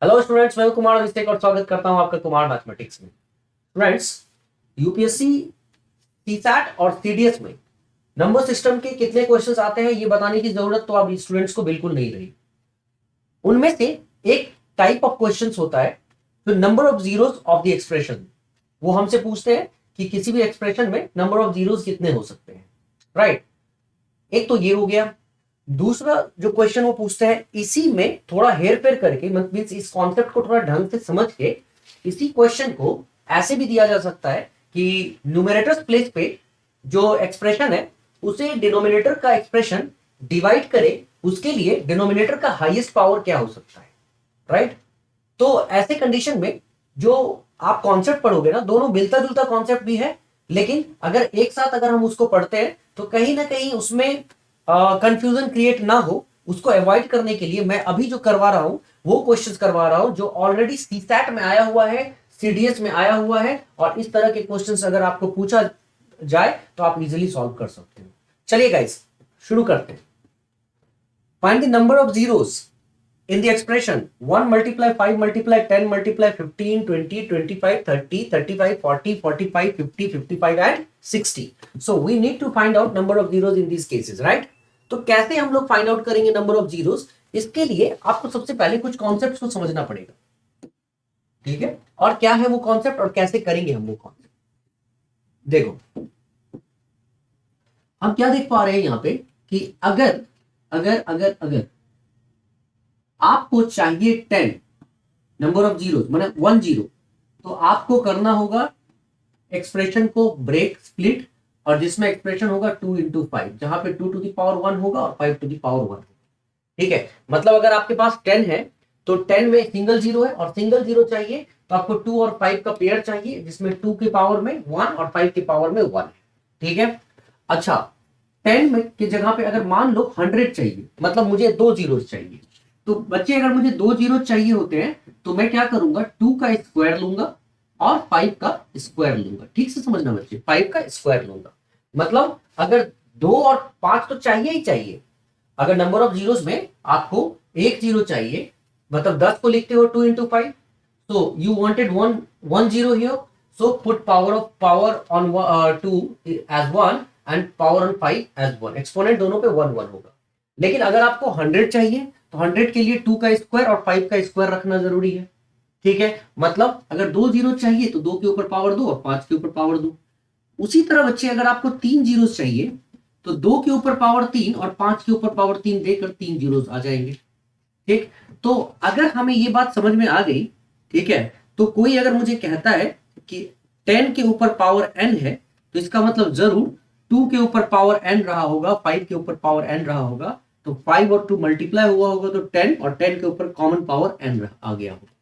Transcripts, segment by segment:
Hello students, मैं कुमार अभिषेक और स्वागत करता हूं आपका कुमार मैथमेटिक्स में। स्टूडेंट्स, यूपीएससी, सीसैट और सीडीएस में नंबर सिस्टम के कितने क्वेश्चंस आते हैं ये बताने की जरूरत तो अब स्टूडेंट्स को बिल्कुल नहीं रही। उनमें से एक टाइप ऑफ क्वेश्चंस होता है जो number of zeros of the expression. वो हमसे पूछते हैं कि किसी भी एक्सप्रेशन में नंबर ऑफ जीरोस कितने हो सकते हैं, राइट। एक तो ये हो गया। दूसरा जो क्वेश्चन वो पूछते हैं, इसी में थोड़ा हेर फेर करके, मीन्स इस कॉन्सेप्ट को थोड़ा ढंग से समझ के इसी क्वेश्चन को ऐसे भी दिया जा सकता है कि न्यूमरेटर प्लेस पे जो एक्सप्रेशन है उसे डिनोमिनेटर का एक्सप्रेशन डिवाइड करे, उसके लिए डिनोमिनेटर का हाईएस्ट पावर क्या हो सकता है, राइट। तो ऐसे कंडीशन में जो आप कॉन्सेप्ट पढ़ोगे ना, दोनों मिलता जुलता कॉन्सेप्ट भी है, लेकिन अगर एक साथ अगर हम उसको पढ़ते हैं तो कहीं ना कहीं उसमें कंफ्यूजन क्रिएट ना हो, उसको अवॉइड करने के लिए मैं अभी जो करवा रहा हूं वो क्वेश्चंस करवा रहा हूं जो ऑलरेडी सीसैट में आया हुआ है, सीडीएस में आया हुआ है, और इस तरह के क्वेश्चंस अगर आपको पूछा जाए तो आप इजीली सॉल्व कर सकते हो। चलिए गाइस, शुरू करते हैं। Find the number of zeros in the expression 1 multiply 5 multiply 10 multiply 15 20 25 30 35 40 45 50 55 and 60. So we need to find out number of zeros in these cases, right? तो कैसे हम लोग फाइंड आउट करेंगे नंबर ऑफ जीरोस? इसके लिए आपको सबसे पहले कुछ कॉन्सेप्ट्स को समझना पड़ेगा, ठीक है। और क्या है वो कॉन्सेप्ट और कैसे करेंगे हम वो कॉन्सेप्ट? देखो, हम क्या देख पा रहे हैं यहां पे कि अगर अगर अगर अगर आपको चाहिए 10 नंबर ऑफ जीरो मतलब 10, तो आपको करना होगा एक्सप्रेशन को ब्रेक स्प्लिट, और जिसमें एक्सप्रेशन होगा 2 into 5, जहां पे 2 to the power 1 होगा और 5 to the power 1, ठीक है। मतलब अगर आपके पास 10 है तो 10 में सिंगल जीरो है, और सिंगल जीरो चाहिए तो आपको 2 और 5 का पेयर चाहिए, जिसमें 2 के पावर में 1 और 5 के पावर में 1 है, ठीक है। अच्छा, 10 में की जगह पे अगर मान लो 100 चाहिए, मतलब मुझे 2 जीरो चाहिए, तो बच्चे अगर मुझे 2 जीरो चाहिए होते हैं तो मैं क्या करूंगा, 2 का स्क्वायर लूंगा और 5 का स्क्वायर लूंगा। ठीक से समझना बच्चे, 5 का स्क्वायर लूंगा। मतलब अगर 2 और 5 तो चाहिए ही चाहिए। अगर नंबर ऑफ जीरोस में आपको एक जीरो चाहिए, मतलब 10 को लिखते हो 2 into 5, so you wanted one zero here, so put power on 2 as 1 and power on 5 as 1, exponent दोनों पे 1 1 होगा। लेकिन अगर आपको 100 चाहिए तो 100 के लिए 2 का स्क्वायर और 5 का स्क्वायर रखना जरूरी है, ठीक है। मतलब अगर 2 जीरो चाहिए तो 2 के ऊपर पावर 2 और 5 के ऊपर पावर 2। उसी तरह बच्चे अगर आपको 3 जीरो चाहिए तो 2 के ऊपर पावर 3 और 5 के ऊपर पावर 3 देकर 3 जीरो आ जाएंगे, ठीक। तो अगर हमें ये बात समझ में आ गई, ठीक है, तो कोई अगर मुझे कहता है कि 10 के ऊपर पावर n है, तो इसका मतलब जरूर 2 के ऊपर पावर n रहा होगा, 5 के ऊपर पावर n रहा होगा, तो 5 और 2 मल्टीप्लाई हुआ होगा तो 10, और 10 के ऊपर कॉमन पावर n आ गया होगा,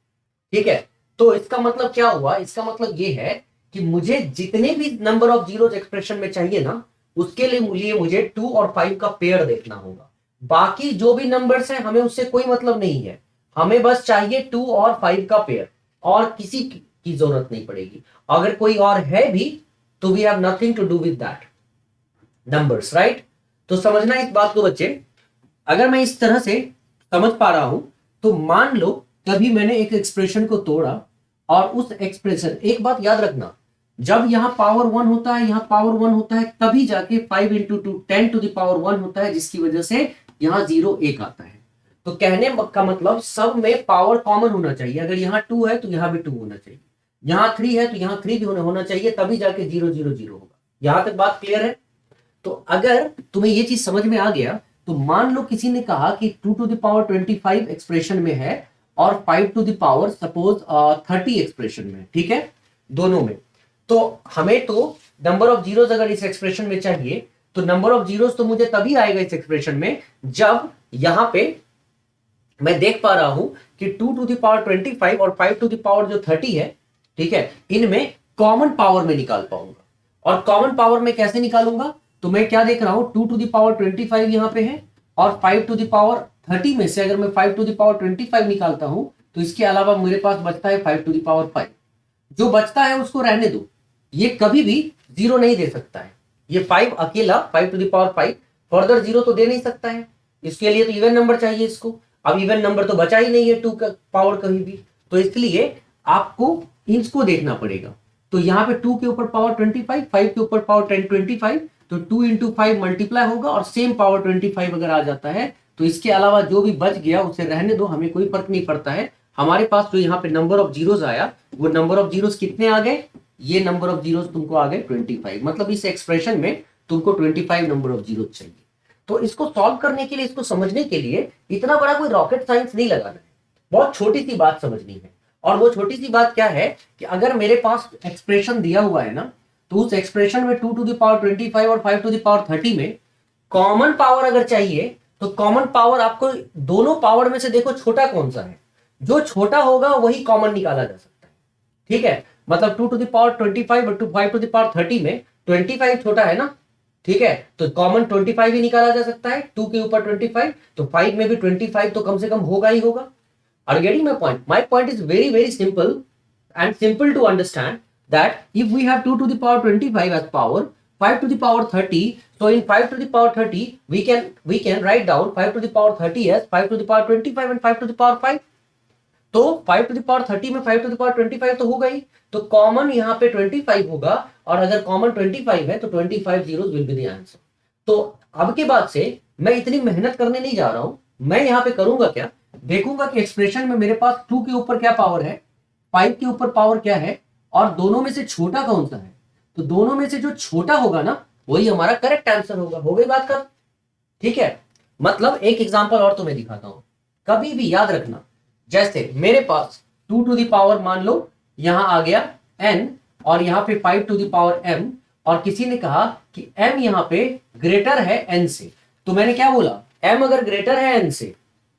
ठीक है। तो इसका मतलब क्या हुआ? इसका मतलब ये है कि मुझे जितने भी नंबर ऑफ जीरो एक्सप्रेशन में चाहिए ना, उसके लिए मुझे 2 और 5 का पेयर देखना होगा। बाकी जो भी नंबर्स हैं हमें उससे कोई मतलब नहीं है, हमें बस चाहिए 2 और 5 का पेयर, और किसी की जरूरत नहीं पड़ेगी। अगर कोई और है भी तो we have nothing to do with that numbers, right. तो समझना इस बात को बच्चे, अगर मैं इस तरह से समझ पा रहा हूं तो मान लो कभी मैंने एक एक्सप्रेशन को तोड़ा, और उस एक्सप्रेशन, एक बात याद रखना, जब यहां पावर 1 होता है, यहां पावर 1 होता है, तभी जाके 5 into 2 10 to the power 1 होता है, जिसकी वजह से यहां 0 1 आता है। तो कहने का मतलब सब में पावर कॉमन होना चाहिए। अगर यहाँ 2 है तो यहाँ भी 2 होना चाहिए, यहाँ 3 है तो यहाँ 3 भी होना चाहिए, तभी जाके 0 0 0 होगा। यहां तक बात क्लियर है? तो अगर तुम्हें ये चीज समझ में आ गया तो मान लो किसी ने कहा कि 2 to the power 25 एक्सप्रेशन में है और 5 to the power suppose 30 expression में, ठीक है, दोनों में। तो हमें तो नंबर ऑफ जीरोस अगर इस एक्सप्रेशन में चाहिए तो नंबर ऑफ जीरोस तो मुझे तभी आएगा इस एक्सप्रेशन में जब यहां पे मैं देख पा रहा हूं कि 2 to the power 25 और 5 to the power जो 30 है, ठीक है, इनमें कॉमन पावर में निकाल पाऊंगा। और कॉमन पावर में कैसे निकालूंगा? तो मैं क्या देख रहा हूं, 2 to the power 25 यहां पे है, और 5 to the power 30 में से अगर मैं 5 to the power 25 निकालता हूं तो इसके अलावा मेरे पास बचता है 5 to the power 5। जो बचता है उसको रहने दो, ये कभी भी जीरो नहीं दे सकता है। ये 5 अकेला 5 to the power 5 further zero तो दे नहीं सकता है, इसके लिए तो इवन नंबर चाहिए इसको। अब इवन नंबर तो बचा ही नहीं है 2 का पावर कहीं भी, तो इसलिए आपको इसको देखना पड़ेगा। तो यहाँ पे 2 के ऊपर पावर 25, 5 के ऊपर पावर 25, तो 2 इंटू 5 मल्टीप्लाई होगा और सेम पावर 25 अगर आ जाता है तो इसके अलावा जो भी बच गया उसे रहने दो, हमें कोई फर्क नहीं पड़ता है। हमारे पास जो यहाँ पे नंबर ऑफ जीरोस आया वो नंबर ऑफ जीरोस कितने आ गए, ये नंबर ऑफ जीरोस तुमको आ गए 25, मतलब इस एक्सप्रेशन में तुमको 25 नंबर ऑफ जीरोस चाहिए। तो इसको सॉल्व करने के लिए, इसको समझने के लिए इतना बड़ा कोई रॉकेट साइंस नहीं लगाना है, बहुत छोटी सी बात समझनी है। और वो छोटी सी बात क्या है कि अगर मेरे पास एक्सप्रेशन दिया हुआ है ना, तो उस एक्सप्रेशन में 2 टू द पावर 25 और 5 टू द पावर 30 में कॉमन पावर अगर चाहिए तो कॉमन पावर आपको दोनों पावर में से देखो छोटा कौन सा है, जो छोटा होगा वही कॉमन निकाला जा सकता है। ठीक है, मतलब 2 टू द पावर 25 और 5 टू द पावर 30 में 25 छोटा है ना, ठीक है, तो कॉमन 25 ही निकाला जा सकता है, 2 के ऊपर 25, तो 5 में भी 25 तो कम से कम होगा ही होगा। Are you getting my point? My point is very very simple and simple to understand that if we have 2 to the power 25 as power, 5 to the power 30, so in 5 to the power 30 we can write down 5 to the power 30 as 5 to the power 25 and 5 to the power 5. तो 5 to the power 30 में 5 to the power 25 तो होगा ही, तो common यहाँ पे 25 होगा, और अगर कॉमन 25 है तो 25 zeros will be the answer। तो अब के बाद से मैं इतनी मेहनत करने नहीं जा रहा हूं, मैं यहाँ पे करूंगा क्या, देखूंगा कि एक्सप्रेशन में मेरे पास 2 के ऊपर क्या पावर है, 5 के ऊपर पावर क्या है, और दोनों में से छोटा कौन सा है, तो दोनों में से जो छोटा होगा ना वही हमारा करेक्ट आंसर होगा। हो गई बात कर, ठीक है। मतलब एक एग्जांपल और तुम्हें दिखाता हूं, कभी भी याद रखना, जैसे मेरे पास 2 टू द पावर मान लो यहां आ गया n, और यहां पे 5 टू द पावर m, और किसी ने कहा कि m यहां पे ग्रेटर है n से, तो मैंने क्या बोला, m अगर ग्रेटर है n से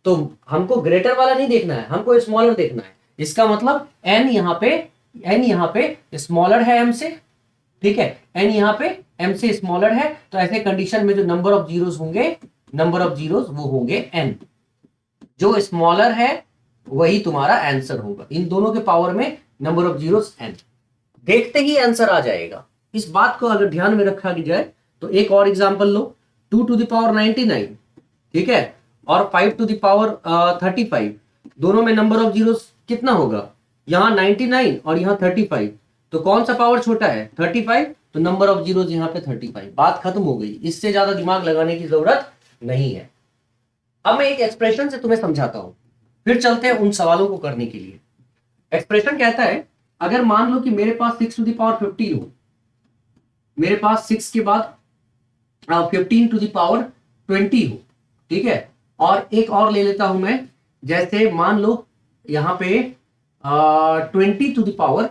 तो हमको ग्रेटर वाला नहीं देखना है, हमको स्मॉलर देखना है। इसका मतलब n यहाँ पे स्मॉलर है m से, ठीक है, n यहाँ पे m से स्मॉलर है, तो ऐसे कंडीशन में जो नंबर ऑफ जीरोस होंगे, नंबर ऑफ जीरोस वो होंगे n, जो स्मॉलर है वही तुम्हारा आंसर होगा। इन दोनों के पावर में नंबर ऑफ जीरोस n, देखते ही आंसर आ जाएगा। इस बात को अगर ध्यान में रखा जाए तो एक और एग्जांपल लो, 2 टू द पावर 99, ठीक है, और 5 टू द पावर 35, दोनों में नंबर ऑफ जीरोस कितना होगा, यहाँ 99 और यहाँ 35, तो कौन सा पावर छोटा है, 35, तो नंबर ऑफ जीरोस यहाँ पे 35, बात खत्म हो गई। इससे ज्यादा दिमाग लगाने की जरूरत नहीं है। अब मैं एक एक्सप्रेशन से तुम्हें समझाता हूं, फिर चलते हैं उन सवालों को करने के लिए। एक्सप्रेशन कहता है, अगर मान लो कि मेरे पास 6 टू द पावर 15 हो, मेरे पास 6 के बाद 15 टू द पावर 20 हो, ठीक है, और एक और ले लेता हूं मैं, जैसे मान लो यहां पे 20 टू द पावर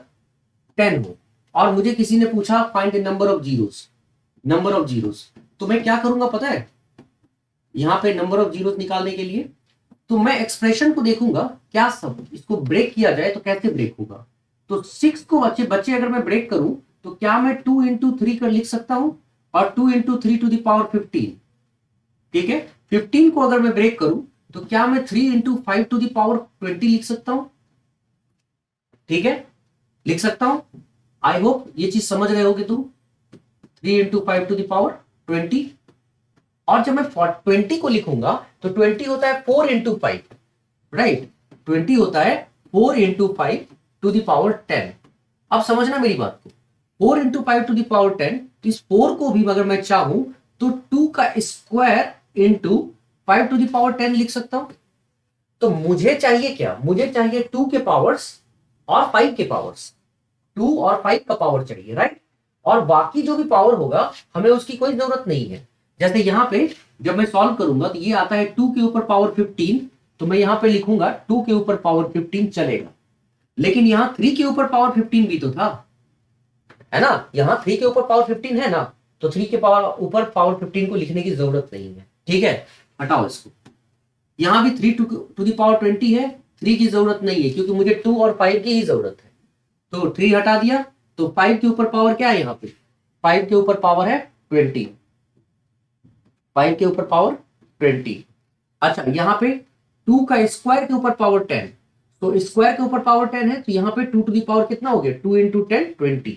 10 हो, और मुझे किसी ने पूछा find the number of zeros, number of zeros, तो मैं क्या करूंगा पता है, यहां पे नंबर ऑफ जीरोस निकालने के लिए तो मैं एक्सप्रेशन को देखूंगा क्या सब इसको ब्रेक किया जाए तो कैसे ब्रेक होगा। तो 6 को बच्चे अगर मैं ब्रेक करूं तो क्या मैं 2 इंटू 3 कर लिख सकता हूं, और 2 इंटू 3 टू द पावर 15, ठीक है, 15 को अगर मैं ब्रेक करूं तो क्या मैं 3 इंटू 5 टू द पावर 20 लिख सकता हूं, ठीक है, लिख सकता हूं। आई होप ये चीज समझ रहे होगे तुम, 3 इंटू 5 टू द पावर 20, और जब मैं 20 को लिखूंगा तो 20 होता है 4 इंटू 5, राइट, 20 होता है 4 इंटू 5 टू द पावर 10। अब समझना मेरी बात को, 4 इंटू 5 टू द पावर 10, तो इस 4 को भी अगर मैं चाहूं तो 2 का square into 5 to the power 10 लिख सकता हूं। तो मुझे चाहिए क्या, मुझे चाहिए 2 के पावर्स और 5 के पावर्स, 2 और 5 का पावर चाहिए, राइट, और बाकी जो भी पावर होगा हमें उसकी कोई जरूरत नहीं है। जैसे यहां पे जब मैं सॉल्व करूंगा तो ये आता है 2 के ऊपर पावर 15, तो मैं यहां पे लिखूंगा 2 के ऊपर पावर 15 चलेगा, लेकिन यहां 3 के ऊपर पावर 15 भी तो था, है ना, यहां 3 के ऊपर पावर 15 है ना, तो 3 के पावर ऊपर पावर 15 को लिखने की जरूरत नहीं है, ठीक है, हटाओ इसको। यहां भी 3 टू द पावर 20 है, 3 की जरूरत नहीं है क्योंकि मुझे 2 और 5 की ही जरूरत है, तो 3 हटा दिया, तो 5 के ऊपर पावर क्या है, यहाँ पे 5 के ऊपर पावर है 20, 5 के ऊपर पावर 20। अच्छा, यहाँ पे 2 का स्क्वायर के ऊपर पावर 10, तो स्क्वायर के ऊपर पावर 10 है, तो यहाँ पे 2 टू द पावर कितना हो गया, 2 इंटू 10 20,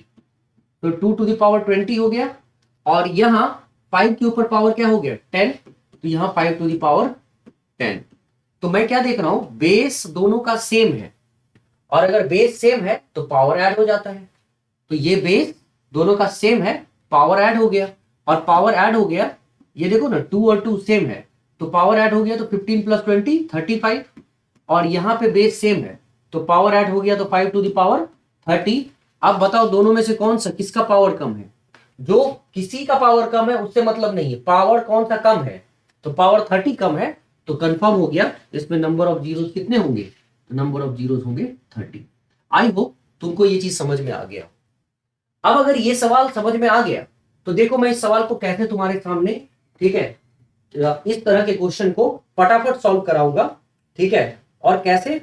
तो 2 टू द पावर 20 हो गया, और यहाँ 5 के ऊपर पावर क्या हो गया 10, तो यहाँ 5 टू द पावर 10, तो मैं क्या देख रहा हूं, बेस दोनों का सेम है, और अगर बेस सेम है तो पावर ऐड हो जाता है। तो ये बेस दोनों का सेम है, पावर ऐड हो गया, और पावर ऐड हो गया, ये देखो ना 2 और 2 सेम है, तो पावर ऐड हो गया, तो 15 प्लस 20 35, और यहां पे बेस सेम है तो पावर ऐड हो गया, तो 5 टू द पावर 30। अब बताओ दोनों में से कौन सा, किसका पावर कम है? जो किसी का पावर कम है उससे मतलब नहीं है, पावर कौन सा कम है, तो पावर 30 कम है, तो कंफर्म हो गया इसमें नंबर ऑफ जीरोस कितने होंगे, तो नंबर ऑफ जीरोस होंगे 30। आई होप तुमको ये चीज समझ में आ गया। अब अगर ये सवाल समझ में आ गया तो देखो मैं इस सवाल को कैसे तुम्हारे सामने, ठीक है, इस तरह के क्वेश्चन को फटाफट सॉल्व कराऊंगा, ठीक है, और कैसे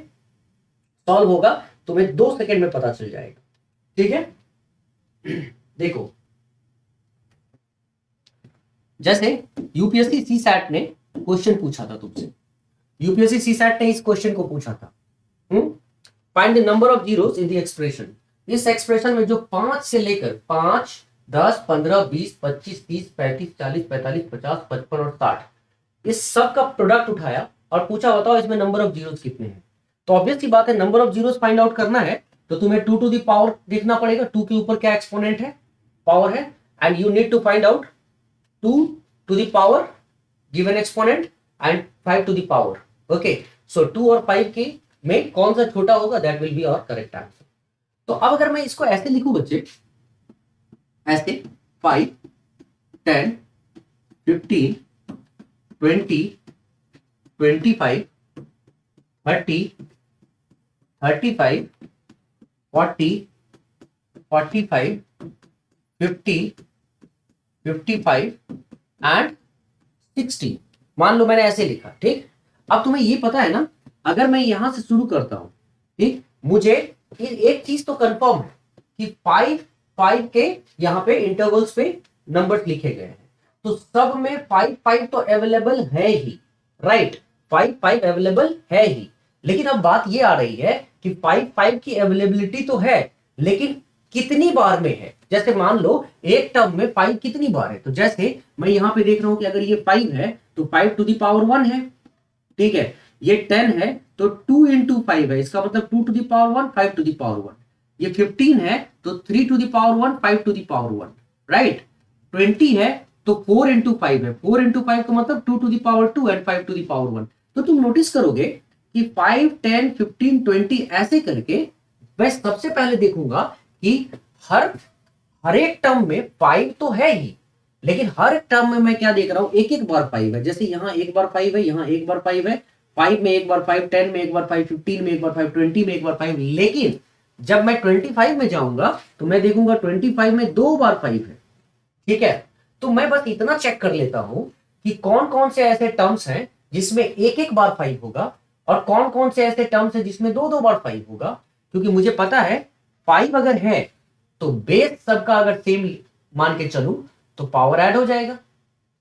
सॉल्व होगा तुम्हें 2 सेकंड में पता चल जाएगा, ठीक है। देखो जैसे यूपीएससी सी सैट ने क्वेश्चन पूछा था तुमसे, यूपीएससी सी सैट ने इस क्वेश्चन को पूछा था, find the number of zeros in the expression. इस एक्सप्रेशन में जो 5 से लेकर 5, 10, 15, 20, 25, 30, 35, 40, 45, 50, 55 और 60, इस सब का प्रोडक्ट उठाया और पूछा बताओ इसमें नंबर ऑफ जीरोस कितने हैं। तो ऑब्वियस सी बात है, number of zeros find out करना है तो तुम्हें 2 टू द पावर देखना पड़ेगा, 2 के ऊपर क्या एक्सपोनेंट है, पावर है, and you need to find out 2 to the power given exponent and 5 to the power. Okay, so 2 और 5 के में कौन सा छोटा होगा, that will be our correct answer. तो अब अगर मैं इसको ऐसे लिखूं बच्चे, ऐसे 5, 10, 15, 20, 25, 30, 35, 40, 45, 50, 55 एंड 60, मान लो मैंने ऐसे लिखा, ठीक। अब तुम्हें ये पता है ना, अगर मैं यहां से शुरू करता हूं, ठीक, मुझे एक चीज तो कंफर्म है कि 5 के यहां पे इंटरवल्स पे नंबर्स लिखे गए हैं, तो सब में 5 तो अवेलेबल है ही, राइट, 5 अवेलेबल है ही। लेकिन अब बात ये आ रही है कि 5 की अवेलेबिलिटी तो है, लेकिन कितनी बार में है। जैसे मान लो एक टर्म में 5 कितनी बार है, तो जैसे मैं यहां पे देख रहा हूं कि अगर ये 5 है तो 5 टू द पावर 1 है, ठीक है, ये 10 है तो 2 इंटू 5 है, इसका मतलब 2 to the power 1, 5 to the power 1। ये 15 है तो 3 to the power 1, 5 to the power 1, right. 20 है तो 4 इंटू 5 है, 4 इंटू 5 का मतलब 2 to the power 2 and 5 to the power 1। तो तुम नोटिस करोगे कि 5, 10, 15, 20 ऐसे करके मैं सबसे पहले देखूंगा कि हर एक टर्म में 5 तो है ही, लेकिन हर टर्म में मैं क्या देख रहा हूं, एक एक बार 5 है। जैसे यहां एक बार 5 है, यहां एक बार 5 है, 5 में एक बार 5, 10 में एक बार 5, 15 में एक बार 5, 20 में एक बार 5। लेकिन जब मैं 25 में जाऊंगा तो मैं देखूंगा 25 में 2 बार 5 है, ठीक है। तो मैं बस इतना चेक कर लेता हूं कि कौन कौन से ऐसे टर्म्स हैं जिसमें एक एक बार 5 होगा, और कौन कौन से ऐसे टर्म्स हैं जिसमें 2 2 बार 5 होगा। क्योंकि मुझे पता है 5 अगर है तो बेस सबका अगर सेम मान के चलूं तो पावर ऐड हो जाएगा,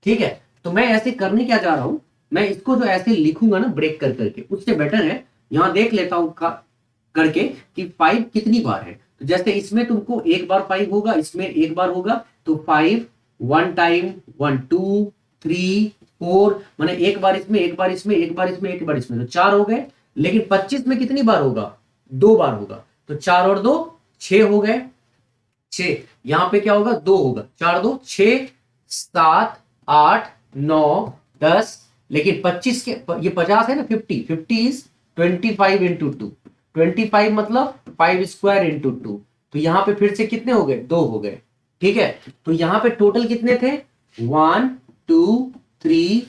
ठीक है। तो मैं ऐसे करने क्या जा रहा हूं, मैं इसको जो ऐसे लिखूंगा ना ब्रेक कर करके, उससे बेटर है यहां देख लेता हूं करके कि 5 कितनी बार है। तो जैसे इसमें तुमको एक बार 5 होगा, इसमें एक बार होगा, तो 5 1 टाइम 1 2 3 4, माने एक बार इसमें, एक बार इसमें, एक बार इसमें, एक बार इसमें, तो 4 हो गए। लेकिन 25 में कितनी बार होगा, 2 बार होगा, तो 4 और 2 6 हो गए, 6, यहां पे क्या होगा 2 होगा, 4 2 6 7 8 9 10। लेकिन 25 के ये 50 है ना, 50 इज 25 इंटू 2, 25 मतलब 5 स्क्वायर इंटू 2, तो यहां पे फिर से कितने हो गए, 2 हो गए, ठीक है। तो यहां पे टोटल कितने थे, 1 2 3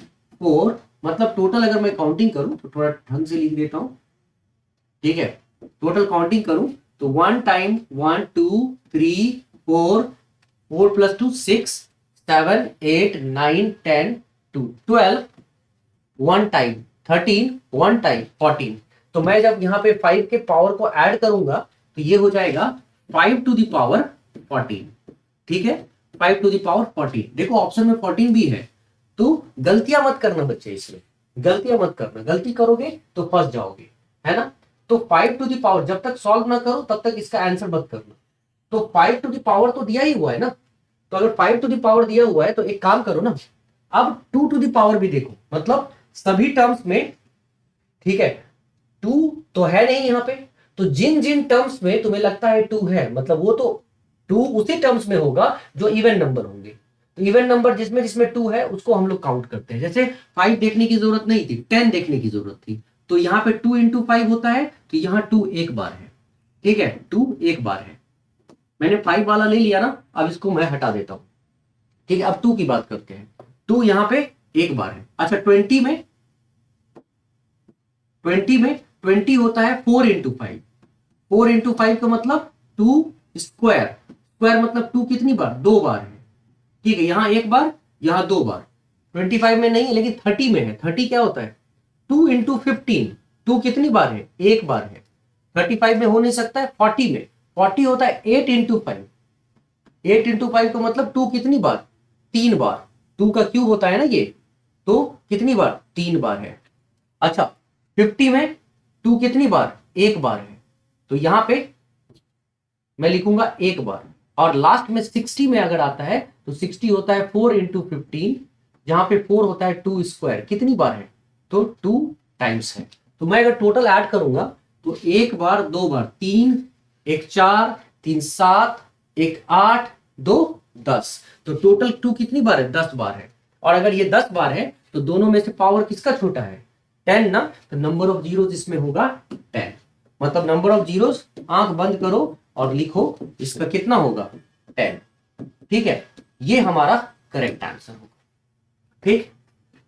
4, मतलब टोटल अगर मैं काउंटिंग करूं तो थोड़ा ढंग से लिख देता हूं, ठीक है। टोटल काउंटिंग करूं तो 1 टाइम 1 2 3 4, 4 प्लस 2 6 7 8 9 10 2 12, 1 टाइम 13, 1 टाइम 14। तो मैं जब यहां पे 5 के पावर को ऐड करूंगा तो ये हो जाएगा 5 टू द पावर 14, ठीक है, 5 टू द पावर 14। देखो ऑप्शन में 14 भी है, तो गलतियां मत करना बच्चे, इसमें गलतियां मत करना, गलती करोगे तो फंस जाओगे, है ना। तो 5 टू द पावर जब तक सॉल्व ना करो तब तक इसका आंसर मत करना। तो 5 टू द पावर तो दिया ही हुआ है ना, तो अगर 5 टू द पावर दिया हुआ है तो एक काम करो ना, अब 2 टू द पावर भी देखो, मतलब सभी टर्म्स में, ठीक है, 2 तो है नहीं यहाँ पे, तो जिन जिन टर्म्स में तुम्हें लगता है 2 है, मतलब वो तो 2 उसी टर्म्स में होगा जो इवन नंबर होंगे। तो इवन नंबर जिसमें जिसमें 2 है उसको हम लोग काउंट करते हैं। जैसे 5 देखने की जरूरत नहीं थी, 10 देखने की जरूरत थी, तो यहाँ पे 2 इंटू 5 होता है, तो यहाँ 2 एक बार है, ठीक है, 2 एक बार है। मैंने 5 वाला ले लिया ना, अब इसको मैं हटा देता हूं, ठीक है। अब 2 की बात करते हैं, 2 यहाँ पे एक बार है। अच्छा 20 में 20 होता है 4 इंटू 5, 4 इंटू 5 का मतलब 2 स्क्वायर, स्क्वायर मतलब 2 कितनी बार, 2 बार है, ठीक है। यहां एक बार, यहां 2 बार। 25 में नहीं है लेकिन 30 में है। 30 क्या होता है, 2 इंटू 15, 2 कितनी बार है, एक बार है। 35 में हो नहीं सकता है। 40 में 40 होता है 8 इंटू 5, 8 इंटू 5 का मतलब 2 कितनी बार, 3 बार। 2 का क्यूब होता है ना ये, तो कितनी बार, 3 बार है। अच्छा 50 में 2 कितनी बार, एक बार है, तो यहां पे मैं लिखूंगा एक बार। और लास्ट में 60 में अगर आता है तो 60 होता है 4 इंटू 15, जहां पे 4 होता है 2 स्क्वायर, कितनी बार है, तो 2 टाइम्स है। तो मैं अगर टोटल ऐड करूंगा तो एक बार, दो बार, 3, एक 4, 3 7, एक 8, 2 10, तो टोटल 2 कितनी बार है, 10 बार है। और अगर ये 10 बार है तो दोनों में से पावर किसका छोटा है, 10 ना, तो नंबर ऑफ जीरोस इसमें होगा 10। मतलब नंबर ऑफ जीरोस, आंख बंद करो और लिखो, इसका कितना होगा, 10, ठीक है। ये हमारा करेक्ट आंसर होगा, ठीक।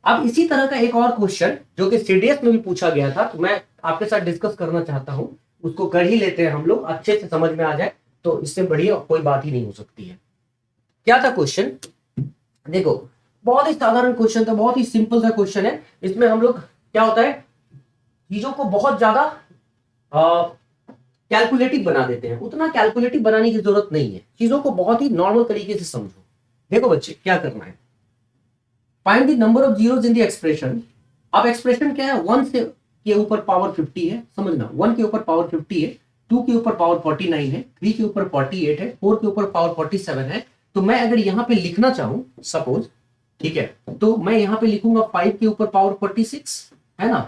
अब इसी तरह का एक और क्वेश्चन जो कि सीडीएस में भी पूछा गया था, तो मैं आपके साथ डिस्कस करना चाहता हूं, उसको कर ही लेते हैं हम लोग, अच्छे से समझ में आ जाए, तो इससे बढ़िया कोई बात ही नहीं हो सकती है। क्या था क्वेश्चन, देखो बहुत ही साधारण क्वेश्चन था, बहुत ही सिंपल सा क्वेश्चन है। इसमें हम लोग क्या होता है, चीजों को बहुत ज्यादा कैलकुलेटिव बना देते हैं। उतना कैलकुलेटिव बनाने की जरूरत नहीं है, चीजों को बहुत ही नॉर्मल तरीके से समझो। देखो बच्चे क्या करना है, find the number of zeros in the expression. अब एक्सप्रेशन क्या है, 1 से के ऊपर पावर 50 है, समझना 1 के ऊपर पावर 50 है, 2 के ऊपर पावर 49 है, 3 के ऊपर 48 है, 4 के ऊपर पावर 47 है। तो मैं अगर यहां पे लिखना चाहूं सपोज, ठीक है, तो मैं यहां पे लिखूंगा 5 के ऊपर पावर 46, है ना।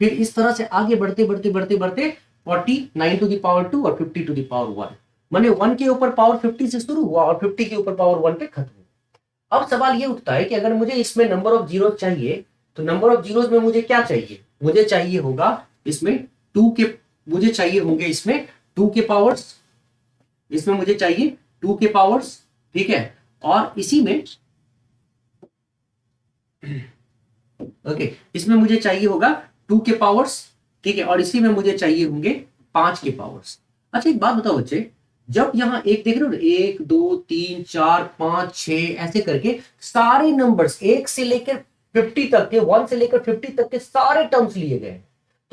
फिर इस तरह से आगे बढ़ते बढ़ते बढ़ते बढ़ते 49 टू द पावर 2 और 50 टू द पावर 1, मैंने 1 के ऊपर पावर 50 से शुरू हुआ और 50 के ऊपर पावर 1 पे खत्म हुआ। अब सवाल ये उठता है कि अगर मुझे इसमें नंबर ऑफ जीरो चाहिए, तो नंबर ऑफ जीरोस में मुझे क्या चाहिए, मुझे चाहिए होगा इसमें 2 के, मुझे चाहिए होंगे इसमें 2 के पावर्स, इसमें मुझे चाहिए 2 के पावर्स, ठीक है। और इसी में ओके, इसमें मुझे चाहिए होगा 2 के पावर्स, ठीक है, और इसी में मुझे चाहिए होंगे 5 के पावर्स। अच्छा एक बात बताओ बच्चे, जब यहां एक देख रहे हो ना, 1 2 3 4 5 6 ऐसे करके सारे नंबर्स 1 से लेकर 50 तक के, 1 से लेकर 50 तक के सारे टर्म्स लिए गए।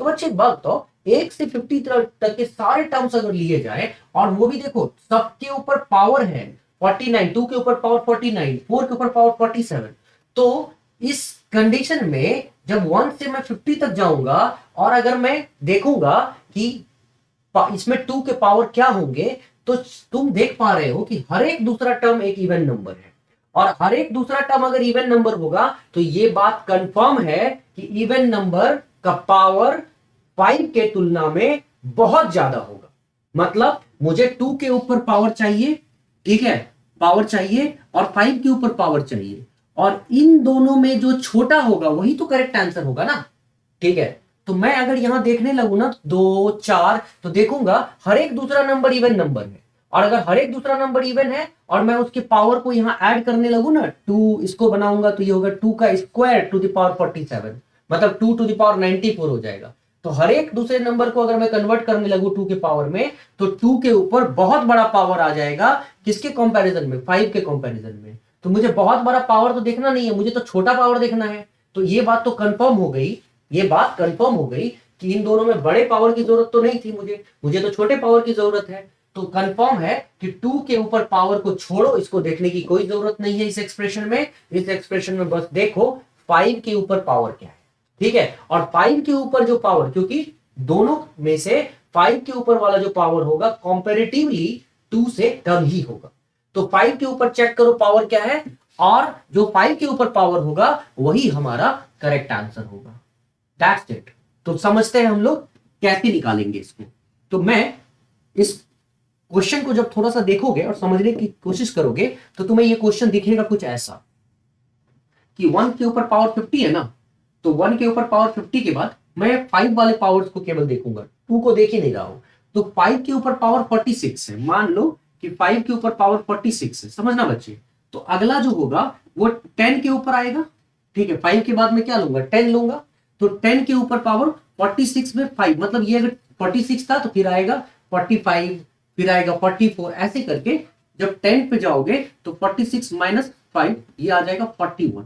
तो बच्चे एक बात बताओ, 1 से 50 तक के सारे टर्म्स अगर लिए जाए, और वो भी देखो सबके ऊपर पावर है 49, 2 के ऊपर पावर 49, 4 के ऊपर पावर 47, तो इस कंडीशन में जब 1 से मैं 50 तक जाऊंगा, और अगर मैं देखूंगा कि इसमें 2 के पावर क्या होंगे, तो तुम देख पा रहे हो कि हर एक दूसरा टर्म एक इवन नंबर है, और हर एक दूसरा टर्म अगर इवन नंबर होगा तो ये बात कंफर्म है कि इवन नंबर का पावर 5 के तुलना में बहुत ज्यादा होगा। मतलब मुझे 2 के ऊपर पावर चाहिए, ठीक है, पावर चाहिए, और 5 के ऊपर पावर चाहिए, और इन दोनों में जो छोटा होगा वही तो करेक्ट आंसर होगा ना, ठीक है। तो मैं अगर यहां देखने लगू ना 2 4, तो देखूंगा हर एक दूसरा नंबर इवन नंबर है, और अगर हर एक दूसरा नंबर इवन है और मैं उसके पावर को यहां ऐड करने लगू ना, 2 इसको बनाऊंगा तो ये होगा 2 का स्क्वायर टू द पावर 47, मतलब 2 टू द पावर 94 हो जाएगा। तो हर एक दूसरे नंबर को अगर मैं कन्वर्ट करने लगू 2 के पावर में, तो 2 के ऊपर बहुत बड़ा पावर आ जाएगा, किसके कंपैरिजन में, 5 के कंपैरिजन में। तो मुझे बहुत बड़ा पावर तो देखना नहीं है, मुझे तो छोटा पावर देखना है। तो ये बात तो कंफर्म हो गई, ये बात कंफर्म हो गई कि इन दोनों में बड़े पावर की जरूरत तो नहीं थी, मुझे तो छोटे पावर की जरूरत है। तो कंफर्म है कि 2 के ऊपर पावर को छोड़ो, इसको देखने की कोई जरूरत नहीं है इस एक्सप्रेशन में। इस एक्सप्रेशन में बस देखो 5 के ऊपर पावर क्या है, ठीक है। और 5 के ऊपर जो पावर, क्योंकि दोनों में से 5 के ऊपर वाला जो पावर होगा कंपैरेटिवली 2 से कम ही होगा। तो 5 के ऊपर चेक करो पावर क्या है, और जो 5 के ऊपर पावर होगा वही हमारा करेक्ट आंसर होगा। That's it. तो समझते हैं हम लोग कैसे निकालेंगे इसको। तो मैं इस क्वेश्चन को जब थोड़ा सा देखोगे और समझने की कोशिश करोगे तो तुम्हें ये क्वेश्चन दिखेगा कुछ ऐसा कि 1 के ऊपर पावर 50 है ना, तो 1 के ऊपर पावर 50 के बाद मैं 5 वाले पावर्स को केवल देखूंगा, 2 को देख ही नहीं रहा हूं। तो 5 के ऊपर पावर 46 है, मान लो कि 5 के ऊपर पावर 46 है, समझना बच्चे। तो अगला जो होगा वो 10 के ऊपर आएगा, ठीक है। 5 के बाद में क्या लूंगा, 10 लूंगा। तो 10 के ऊपर पावर 46 में 5, मतलब ये अगर 46 था तो फिर आएगा 45, फिर आएगा 44, ऐसे करके जब 10 पे जाओगे तो 46 माइनस 5 ये आ जाएगा 41।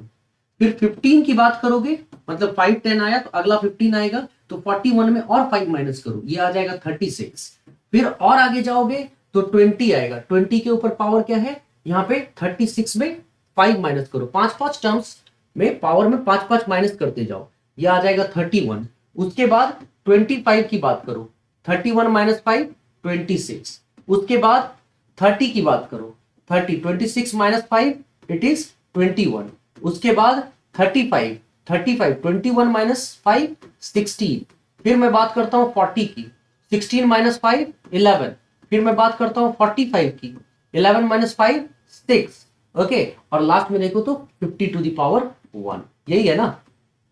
फिर 15 की बात करोगे, मतलब 5 10 आया तो अगला 15 आएगा, तो 41 में और 5 माइनस करो, ये आ जाएगा 36। फिर और आगे जाओगे तो 20 आएगा, 20 के ऊपर पावर क्या है यहाँ पे 36 में 5 माइनस करो, 5 टर्म्स में पावर में 5 माइनस करते जाओ, ये आ जाएगा 31। उसके बाद 25 की बात करो, 31 माइनस 5 26। उसके बाद 30 की बात करो, 26 माइनस 5 इट इज 21। उसके बाद 35 21 माइनस 5 16। फिर मैं बात करता हूं 40 की, 16 माइनस 5 11। फिर मैं बात करता हूं 45 की, 11 माइनस 5 6। ओके, और लास्ट में देखो तो 50 टू द पावर 1, यही है ना,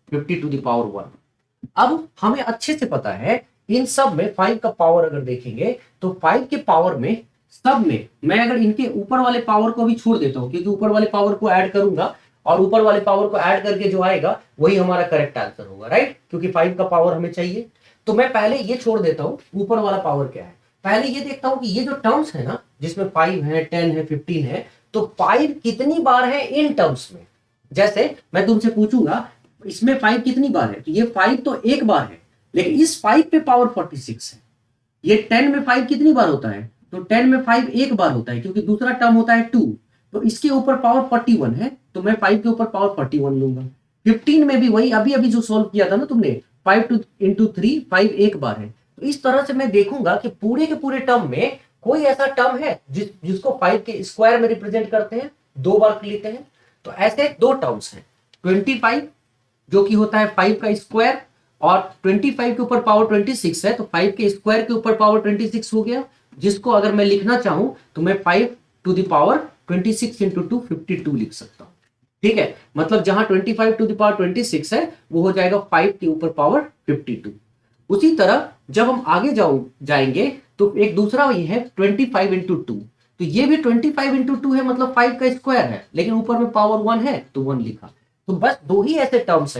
50 टू द पावर 1। अब हमें अच्छे से पता है इन सब में 5 का पावर अगर देखेंगे तो 5 के पावर में सब में मैं अगर इनके ऊपर वाले पावर को भी छोड़ देता हूं, क्योंकि ऊपर वाले पावर को ऐड करूंगा और ऊपर वाले पावर को ऐड करके जो आएगा वही हमारा करेक्ट आंसर होगा, राइट, क्योंकि 5 का पावर हमें चाहिए। तो मैं पहले ये छोड़ देता हूं ऊपर वाला पावर क्या है, पहले ये देखता हूं कि ये जो टर्म्स है ना जिसमें 5 है 10 है 15 है, तो 5 कितनी बार है इन टर्म्स में। जैसे मैं तुमसे पूछूंगा इसमें 5 कितनी बार है, तो ये 5 तो एक बार है, लेकिन इस 5 पे पावर 46 है। ये 10 में 5 कितनी बार होता है, तो 10 में 5 एक बार होता है, क्योंकि दूसरा टर्म होता है 2, तो इसके ऊपर पावर 41 है, तो मैं 5 के ऊपर पावर 41 लूंगा। 15 में भी वही अभी अभी जो सोल्व किया था ना तुमने, 5 इंटू 3 5 एक बार है। तो इस तरह से मैं देखूंगा कि पूरे के पूरे टर्म में कोई ऐसा टर्म है जिसको 5 के स्क्वायर में रिप्रेजेंट करते हैं, 2 बार लेते हैं। तो ऐसे 2 टर्म्स हैं, 25 जो कि होता है 5 का स्क्वायर, और 25 के ऊपर पावर 26 है, तो 5 के स्क्वायर के ऊपर पावर 26 हो गया, जिसको अगर मैं लिखना चाहूं तो मैं 5 टू द पावर 26 इंटू 2 52 लिख सकता हूं, ठीक है। मतलब जहां 25 टू द पावर 26 है वो हो जाएगा 5 के ऊपर पावर 52। उसी तरह जब हम आगे जाएंगे तो एक दूसरा वही है 25 इंटू 2, तो ये भी 25 इंटू 2 है, मतलब 5 का स्क्वायर है, लेकिन ऊपर में पावर 1 है तो 1 लिखा। तो बस दो ही ऐसे टर्म्स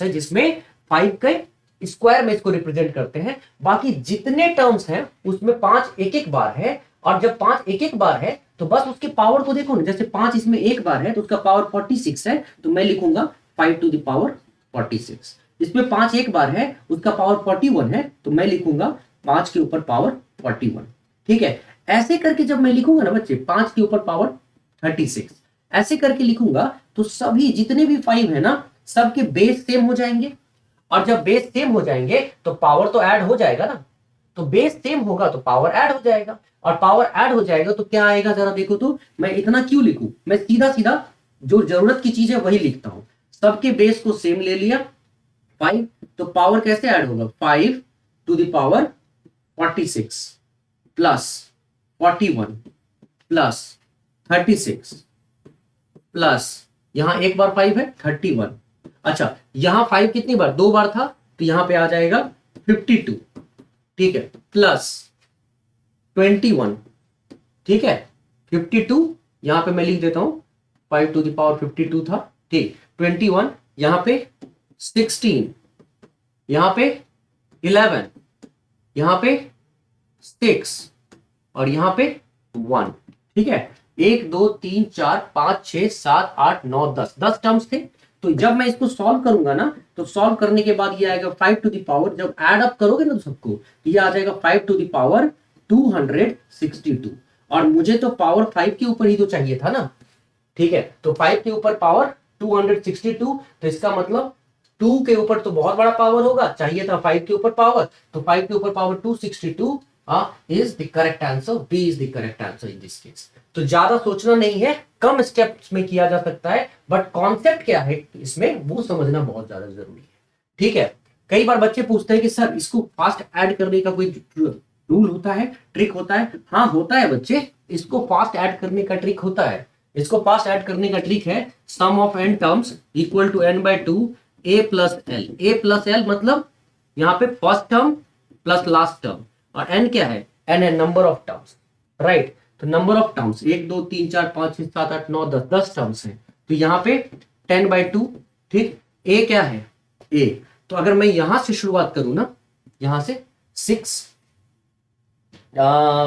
हैं जिसमें 5 के स्क्वायर में इसको रिप्रेजेंट करते हैं। बाकी जितने टर्म्स हैं उसमें 5 एक एक बार है, और जब 5 एक एक बार है तो बस उसके पावर को देखो ना, जैसे 5 इसमें एक बार है तो उसका पावर 46 है, तो मैं लिखूंगा 5 टू द पावर 46। इसमें 5 एक बार है उसका पावर 41 है, तो मैं लिखूंगा 5 के ऊपर पावर 41, ठीक है। ऐसे करके जब मैं लिखूंगा ना बच्चे 5 के ऊपर पावर 36 ऐसे करके लिखूंगा, तो सभी जितने भी 5 है ना सबके बेस सेम हो जाएंगे, और जब बेस सेम हो जाएंगे तो पावर तो ऐड हो जाएगा ना, तो बेस सेम होगा तो पावर ऐड हो जाएगा, और पावर ऐड हो जाएगा तो क्या आएगा जरा देखो तो। मैं इतना क्यों लिखूं, मैं सीधा सीधा जो जरूरत की चीज है वही लिखता हूं। सबके बेस को सेम ले लिया 5, तो पावर कैसे ऐड होगा, 5 to the power 46 plus 41 plus 36 plus यहां एक बार 5 है 31। अच्छा, यहां 5 कितनी बार, 2 बार था, तो यहां पे आ जाएगा 52, ठीक है, प्लस 21, ठीक है, 52 यहां पे मैं लिख देता हूं 5 टू द पावर 52 था, ठीक, 21 यहां पे 16, यहां पे 11, यहां पे 6 और यहां पे 1, ठीक है। 1 2 3 4 5 6 7 8 9 10 टर्म्स थे। तो जब मैं इसको सॉल्व करूंगा ना, तो सॉल्व करने के बाद ये आएगा 5 टू द पावर, जब ऐड अप करोगे ना तो सबको, तो ये आ जाएगा 5 टू द पावर 262, और मुझे तो पावर 5 के ऊपर ही तो चाहिए था ना, ठीक है। तो 5 के ऊपर पावर 262, तो इसका मतलब 2 के ऊपर तो बहुत बड़ा पावर होगा, चाहिए था 5 के ऊपर पावर, तो 5 के ऊपर power 262 is the correct answer, B is the correct answer in this case। तो ज्यादा सोचना नहीं है, कम स्टेप्स में किया जा सकता है, बट कॉन्सेप्ट क्या है इसमें वो समझना बहुत ज्यादा जरूरी है। ठीक है। कई बार बच्चे पूछते हैं कि सर इसको फास्ट ऐड करने का कोई रूल होता है, ट्रिक होता है? हाँ होता है बच्चे, इसको फास्ट ऐड करने का ट्रिक होता है। इसको फास्ट ऐड करने का ट्रिक है sum of n terms equal to n by 2 a plus L. A plus L मतलब यहाँ पे first term plus last term, और n क्या है? n है नंबर ऑफ टर्म्स, राइट। तो नंबर ऑफ टर्म्स 1 2 3 4 5 6 7 8 9 10, 10 टर्म्स है। तो यहाँ पे 10/2, ठीक। a क्या है? a। तो अगर मैं यहां से शुरुआत करूं ना, यहां से 6,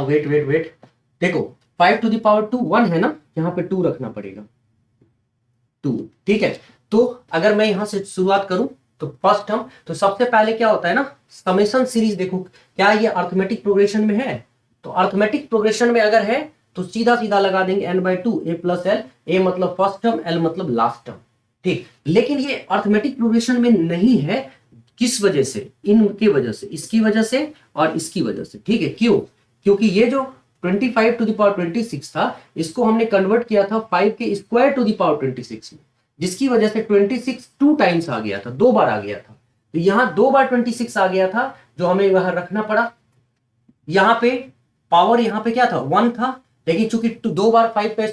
वेट वेट वेट, देखो 5 टू द पावर 2 1 है ना, यहाँ पे 2 रखना पड़ेगा, 2, ठीक है। तो अगर मैं यहां से शुरुआत करूं तो फर्स्ट टर्म, तो सबसे पहले क्या होता है ना, समेशन सीरीज। देखो क्या ये अर्थमेटिक प्रोग्रेशन में है? तो अर्थमेटिक प्रोग्रेशन में अगर है तो सीधा सीधा लगा देंगे n/2 a plus L. A मतलब फर्स्ट टर्म, एल मतलब लास्ट टर्म, ठीक। लेकिन ये अर्थमेटिक प्रोग्रेशन में नहीं है, किस वजह से? इनकी वजह से, इसकी वजह से और इसकी वजह से, ठीक है। क्यों? क्योंकि ये जो 25 टू द पावर 26 था, इसको हमने कन्वर्ट किया था 5 के स्क्वायर टू द पावर 26 में, जिसकी वजह से 26 2 टाइम्स आ गया था, 2 बार आ गया था। तो यहां 2 बार 26 आ गया था, जो हमें वहां रखना पड़ा। यहां पे पावर यहां पे क्या था? 1 था, लेकिन चूंकि 2 बार 5 का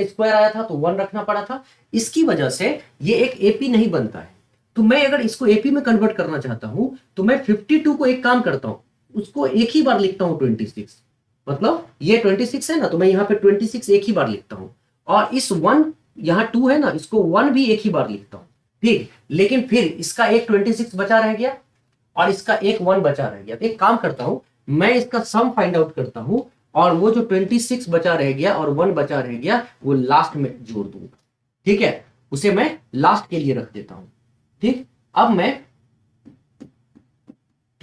स्क्वायर आया था तो 1 रखना पड़ा था। इसकी वजह से ये एक एपी नहीं बनता है। तो मैं अगर इसको एपी में कन्वर्ट करना चाहता हूं तो मैं 52 को एक काम करता हूं, उसको एक ही बार लिखता हूं 26, मतलब ये 26 है ना, तो मैं यहाँ पे 26 एक ही बार लिखता हूं, और इस 1 यहाँ 2 है ना, इसको 1 भी एक ही बार लिखता हूं, ठीक। लेकिन फिर इसका एक 26 बचा रह गया और इसका एक 1 बचा रह गया। तो एक काम करता हूं, मैं इसका सम फाइंड आउट करता हूं, और वो जो 26 बचा रह गया और 1 बचा रह गया वो लास्ट में जोड़ दूंगा, ठीक है। उसे मैं लास्ट के लिए रख देता हूं, ठीक। अब मैं,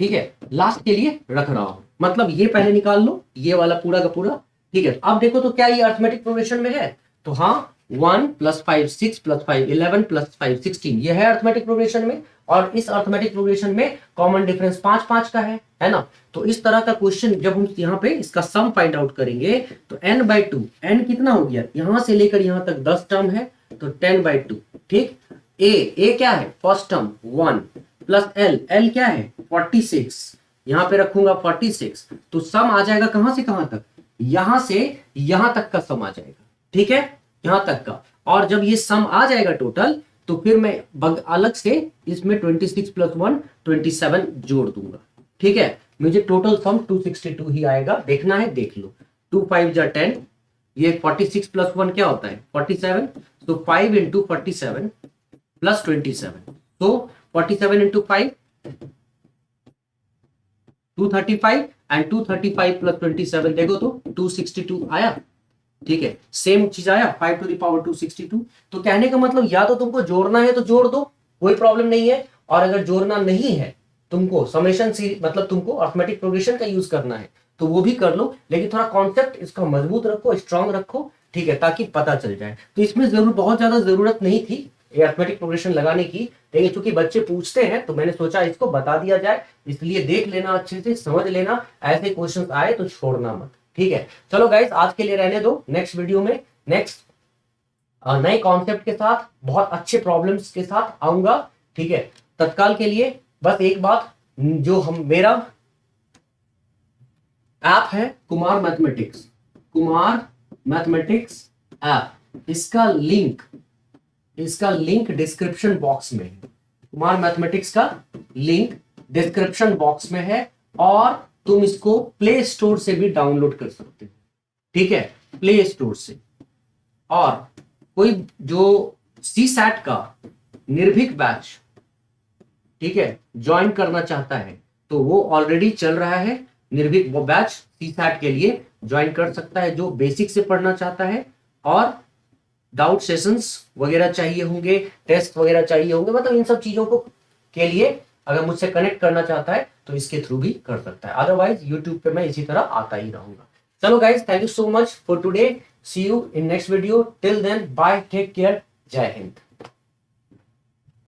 ठीक है, लास्ट के लिए रख रहा हूं, मतलब ये पहले निकाल लो, ये वाला पूरा का पूरा, ठीक है। अब देखो तो क्या ये अर्थमेटिक प्रोग्रेशन में है? तो हाँ, 1 + 5 6 + 5 11 + 5 16, ये है अर्थमेटिक प्रोग्रेशन में। और इस अर्थमेटिक प्रोग्रेशन में कॉमन डिफरेंस 5 5 का है ना। तो इस तरह का क्वेश्चन जब हम यहाँ पे इसका सम फाइंड आउट करेंगे तो n/2, n कितना हो गया? यहां से लेकर यहां तक 10 टर्म है, तो 10/2, ठीक। ए क्या है? फर्स्ट टर्म 1 प्लस एल क्या है? 46, यहां पे रखूंगा 46, तो सम आ जाएगा कहां से कहां तक? यहां से यहां तक का सम आ जाएगा, ठीक है, यहां तक का। और जब ये सम आ जाएगा टोटल, तो फिर मैं अलग से इसमें 26 + 1 27 जोड़ दूंगा, ठीक है। मुझे टोटल सम 262 ही आएगा, देखना है देख लो। 2 5 जा 10, ये 46 + 1 क्या होता है? 47, तो 5 × 47 + 27, तो 47 × 5 235, एंड 235 + 27 देखो तो 262 आया, ठीक है। सेम चीज आया 5 टू द पावर 262। तो कहने का मतलब या तो तुमको जोड़ना है तो जोड़ दो, कोई प्रॉब्लम नहीं है, और अगर जोड़ना नहीं है, तुमको समेशन सीरीज मतलब तुमको अर्थमेटिक प्रोग्रेशन का यूज करना है तो वो भी कर लो, लेकिन थोड़ा कॉन्सेप्ट इसका मजबूत रखो, स्ट्रांग रखो, ठीक है, ताकि पता चल जाए। तो इसमें जरूर बहुत ज्यादा जरूरत नहीं थी अर्थमेटिक प्रोग्रेशन लगाने की, लेकिन चूंकि बच्चे पूछते हैं तो मैंने सोचा इसको बता दिया जाए, इसलिए देख लेना, अच्छे से समझ लेना, ऐसे क्वेश्चन आए तो छोड़ना मत, ठीक है। चलो गाइस, आज के लिए रहने दो, नेक्स्ट वीडियो में नेक्स्ट नए कॉन्सेप्ट के साथ, बहुत अच्छे प्रॉब्लम्स के साथ आऊंगा, ठीक है। तत्काल के लिए बस एक बात, जो हम मेरा ऐप है कुमार मैथमेटिक्स ऐप, इसका लिंक डिस्क्रिप्शन बॉक्स में है। कुमार मैथमेटिक्स का लिंक डिस्क्रिप्शन बॉक्स में है, और तुम इसको प्ले स्टोर से भी डाउनलोड कर सकते हो, ठीक है, प्ले स्टोर से। और कोई जो CSAT का निर्भीक बैच, ठीक है, ज्वाइन करना चाहता है तो वो ऑलरेडी चल रहा है, निर्भीक वो बैच CSAT के लिए ज्वाइन कर सकता है, जो बेसिक से पढ़ना चाहता है, और डाउट सेशंस वगैरह चाहिए होंगे, टेस्ट वगैरह चाहिए होंगे, मतलब इन सब चीजों को के लिए अगर मुझसे कनेक्ट करना चाहता है तो इसके थ्रू भी कर सकता है, अदरवाइज यूट्यूब पे मैं इसी तरह आता ही रहूंगा। चलो guys, thank you so much for today, see you in next video, till then bye, take care, जय हिंद।